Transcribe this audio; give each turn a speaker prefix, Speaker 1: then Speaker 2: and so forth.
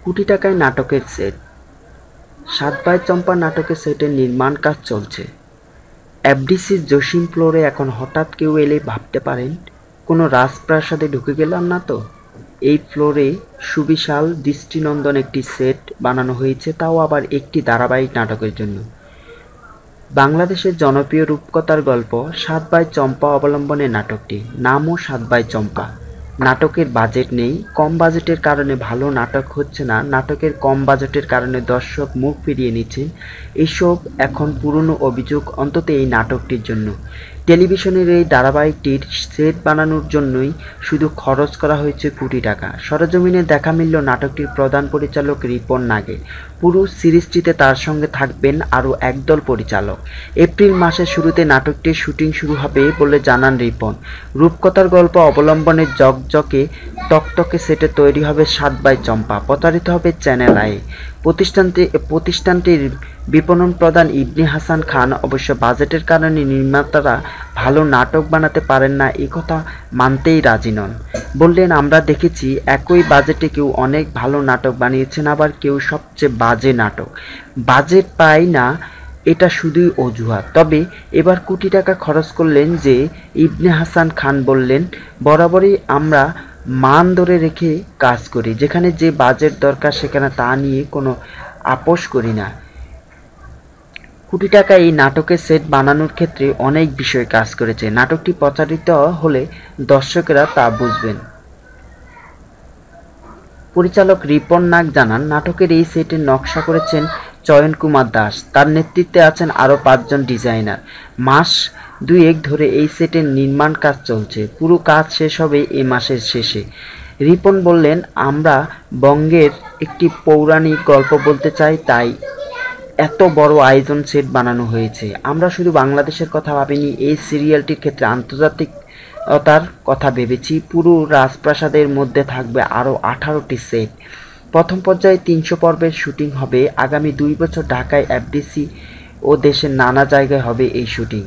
Speaker 1: কোটি টাকায় নাটকের সেট। সাত ভাই চম্পা নাটকের সেটের নির্মাণ কাজ চলছে। এফডিসির জসিম ফ্লোরে এখন হঠাৎ কেউ এলে ভাবতে পারেন কোনো রাজপ্রাসাদে ঢুকে গেলাম না তো। এই ফ্লোরে সুবিশাল দৃষ্টিনন্দন একটি সেট বানানো হয়েছে, তাও আবার একটি ধারাবাহিক নাটকের জন্য। বাংলাদেশের জনপ্রিয় রূপকথার গল্প সাত ভাই চম্পা অবলম্বনে নাটকটি। নামও সাত ভাই চম্পা। নাটকের বাজেট নেই, কম বাজেটের কারণে ভালো নাটক হচ্ছে না, নাটকের কম বাজেটের কারণে দর্শক মুখ ফিরিয়ে নিচ্ছেন, এসব এখন পুরনো অভিযোগ অন্তত এই নাটকটির জন্য। টেলিভিশনের এই ধারাবাহিকটির সেট বানানোর জন্যই শুধু খরচ করা হয়েছে কোটি টাকা। সরেজমিনে দেখা মিলল নাটকটির প্রধান পরিচালক রিপন নাগের। পুরো সিরিজটিতে তার সঙ্গে থাকবেন আরও একদল পরিচালক। এপ্রিল মাসের শুরুতে নাটকটির শুটিং শুরু হবে বলে জানান রিপন। রূপকথার গল্প অবলম্বনে ঝকঝকে তকতকে সেটে তৈরি হবে সাত ভাই চম্পা। প্রচারিত হবে চ্যানেল আই। প্রতিষ্ঠানটির বিপণন প্রধান ইবনে হাসান খান অবশ্য বাজেটের কারণে নির্মাতারা ভালো নাটক বানাতে পারেন না এ কথা মানতেই রাজি নন। বললেন, আমরা দেখেছি একই বাজেটে কেউ অনেক ভালো নাটক বানিয়েছেন, আবার কেউ সবচেয়ে বাজে নাটক। বাজেট পায় না এটা শুধুই অজুহাত। তবে এবার কোটি টাকা খরচ করলেন যে ইবনে হাসান খান বললেন, বরাবরই আমরা মান ধরে রেখে কাজ করি, যেখানে যে বাজেট দরকার সেখানে তা নিয়ে কোনো আপোষ করি না। কোটি টাকা এই নাটকের সেট বানানোর ক্ষেত্রে অনেক বিষয় কাজ করেছে। নাটকটি প্রচারিত হলে দর্শকেরা তা বুঝবেন। পরিচালক রিপন নাগ জানান, নাটকের এই সেটের নকশা করেছেন চয়ন কুমার দাস। তার নেতৃত্বে আছেন আরও 5 জন ডিজাইনার। মাস দুয়েক ধরে এই সেটের নির্মাণ কাজ চলছে। পুরো কাজ শেষ হবে এই মাসের শেষে। রিপন বললেন, আমরা বঙ্গের একটি পৌরাণিক গল্প বলতে চাই, তাই এত বড় আয়োজন সেট বানানো হয়েছে। আমরা শুধু বাংলাদেশের কথা ভাবিনি, এই সিরিয়ালটির ক্ষেত্রে আন্তর্জাতিকতার কথা ভেবেছি। পুরো রাজপ্রাসাদের মধ্যে থাকবে আরও 18টি সেট। প্রথম পর্যায়ে 300 পর্বের শুটিং হবে। আগামী 2 বছর ঢাকায় এফডিসি ও দেশের নানা জায়গায় হবে এই শুটিং।